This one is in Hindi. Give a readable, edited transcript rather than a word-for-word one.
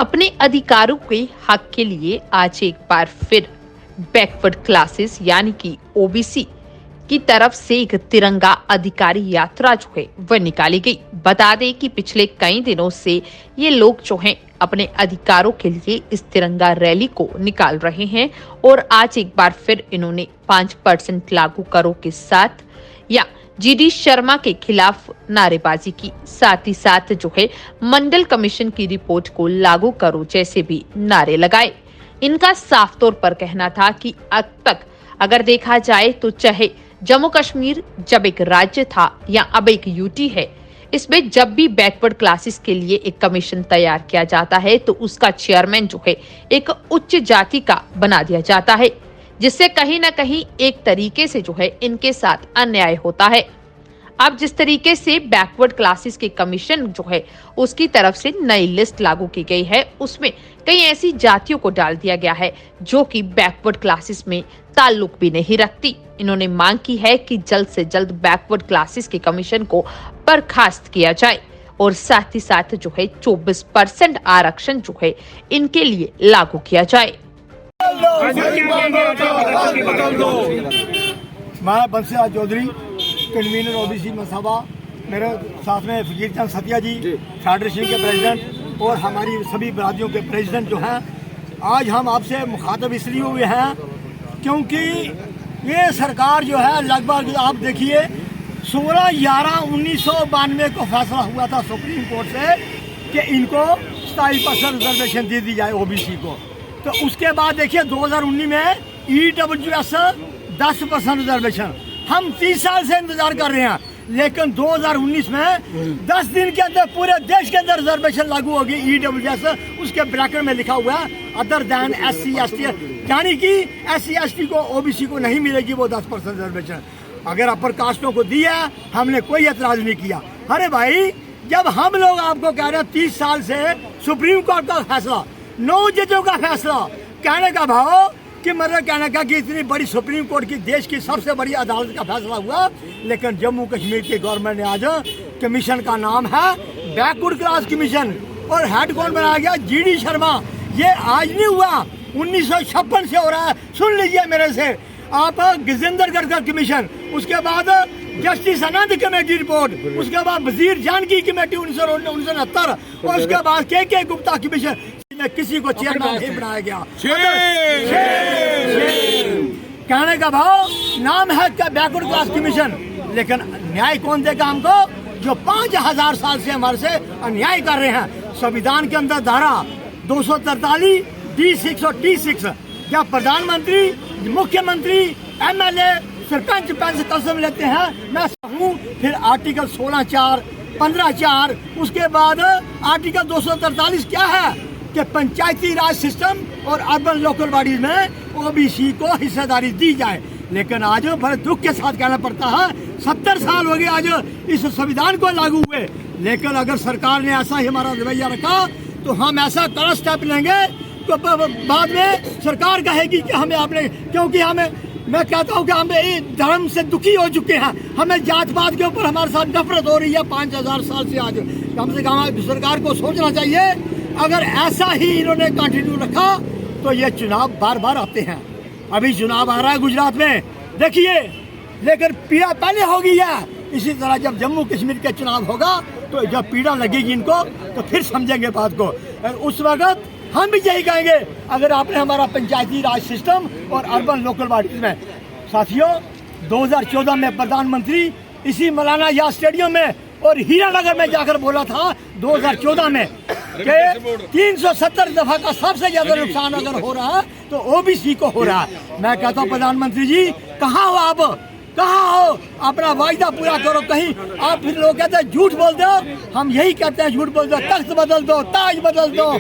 अपने अधिकारों के हक के लिए आज एक बार फिर बैकवर्ड क्लासेस यानी कि ओबीसी की तरफ से एक तिरंगा अधिकारी यात्रा जो है वह निकाली गई। बता दें कि पिछले कई दिनों से ये लोग जो हैं अपने अधिकारों के लिए इस तिरंगा रैली को निकाल रहे हैं और आज एक बार फिर इन्होंने 5% लागू करो के साथ या जीडी शर्मा के खिलाफ नारेबाजी की, साथ ही साथ जो है मंडल कमीशन की रिपोर्ट को लागू करो जैसे भी नारे लगाए। इनका साफ तौर पर कहना था कि अब तक अगर देखा जाए तो चाहे जम्मू कश्मीर जब एक राज्य था या अब एक यूटी है, इसमें जब भी बैकवर्ड क्लासेस के लिए एक कमीशन तैयार किया जाता है तो उसका चेयरमैन जो है एक उच्च जाति का बना दिया जाता है, जिससे कहीं ना कहीं एक तरीके से जो है इनके साथ अन्याय होता है। अब जिस तरीके से बैकवर्ड क्लासेस के कमीशन जो है उसकी तरफ से नई लिस्ट लागू की गई है, उसमें कई ऐसी जातियों को डाल दिया गया है जो कि बैकवर्ड क्लासेस में ताल्लुक भी नहीं रखती। इन्होंने मांग की है कि जल्द से जल्द बैकवर्ड क्लासेस के कमीशन को बर्खास्त किया जाए और साथ ही साथ जो है 24% आरक्षण जो है इनके लिए लागू किया जाए। मैं बंसीलाल चौधरी, कन्वीनर ओबीसी मसाबा, मेरे साथ में फकीर चंद सतिया जी, फेडरेशन के प्रेसिडेंट और हमारी सभी बरादियों के प्रेसिडेंट जो हैं। आज हम आपसे मुखातब इसलिए हुए हैं क्योंकि ये सरकार जो है लगभग आप देखिए 16/11/1992 को फैसला हुआ था सुप्रीम कोर्ट से कि इनको 27% रिजर्वेशन दे दी जाए ओबीसी को। तो उसके बाद देखिए 2019 में EWS 10% रिजर्वेशन। हम 30 साल से इंतजार कर रहे हैं, लेकिन 2019 में 10 दिन के अंदर पूरे देश के अंदर रिजर्वेशन लागू होगी। EWS उसके ब्रैकेट में लिखा हुआ है अदर दैन SC ST, यानी कि SC ST को ओबीसी को नहीं मिलेगी वो 10% रिजर्वेशन। अगर अपर कास्टों को दिया हमने कोई एतराज नहीं किया। अरे भाई, जब हम लोग आपको कह रहे हैं 30 साल से सुप्रीम कोर्ट का फैसला, 9 जजों का फैसला, कहने का भाव कि मतलब कहने का कि इतनी बड़ी सुप्रीम कोर्ट की देश की सबसे बड़ी अदालत का फैसला हुआ, लेकिन जम्मू कश्मीर की गवर्नमेंट ने आज कमीशन का नाम है बैकवर्ड क्लास कमीशन और हेड कौन बनाया गया? जीडी शर्मा। ये आज नहीं हुआ, 1956 से हो रहा है। सुन लीजिए मेरे से, आप गजेंद्रगढ़ का कमीशन, उसके बाद जस्टिस आनंद कमेटी रिपोर्ट, उसके बाद वजीर जानकी कमेटी 1969 और उसके बाद के गुप्ता कमीशन में किसी को चेयरमैन नहीं बनाया गया। कहने का भाव नाम है क्या? Backward class commission. लेकिन न्याय कौन देगा हमको? जो 5000 साल से हमारे से अन्याय कर रहे हैं। संविधान के अंदर धारा 243 D6 और T6, क्या प्रधानमंत्री, मुख्यमंत्री, MLA, सरपंच पंच कसम लेते हैं मैं हूँ। फिर आर्टिकल 16(4), 15(4), उसके बाद आर्टिकल 243 क्या है कि पंचायती राज सिस्टम और अर्बन लोकल बॉडीज में ओबीसी को हिस्सेदारी दी जाए। लेकिन आज बड़े दुख के साथ कहना पड़ता है 70 साल हो गए आज इस संविधान को लागू हुए, लेकिन अगर सरकार ने ऐसा ही हमारा रवैया रखा तो हम ऐसा कड़ा स्टेप लेंगे तो बाद में सरकार कहेगी कि हमें आपने, क्योंकि मैं कहता हूँ कि हम धर्म से दुखी हो चुके हैं, हमें जात पात के ऊपर हमारे साथ नफरत हो रही है 5000 साल से। आज कम से कम सरकार को सोचना चाहिए, अगर ऐसा ही इन्होंने कंटिन्यू रखा तो ये चुनाव बार बार आते हैं। अभी चुनाव आ रहा है गुजरात में, देखिए, लेकिन पीड़ा पहले होगी है। इसी तरह जब जम्मू कश्मीर के चुनाव होगा तो जब पीड़ा लगेगी इनको तो फिर समझेंगे बात को। उस वक्त हम भी यही कहेंगे, अगर आपने हमारा पंचायती राज सिस्टम और अर्बन लोकल बॉडीज में, साथियों 2014 में प्रधानमंत्री इसी मौलाना याद स्टेडियम में और हीरानगर में जाकर बोला था 2014 में कि 370 दफा का सबसे ज्यादा नुकसान अगर हो रहा है तो ओबीसी को हो रहा है। मैं कहता हूँ प्रधानमंत्री जी, कहाँ हो आप? कहाँ हो? अपना वायदा पूरा करो। कहीं आप फिर लोग कहते हैं झूठ बोल दो, हम यही कहते हैं झूठ बोल दो, तख्त बदल दो, ताज बदल दो।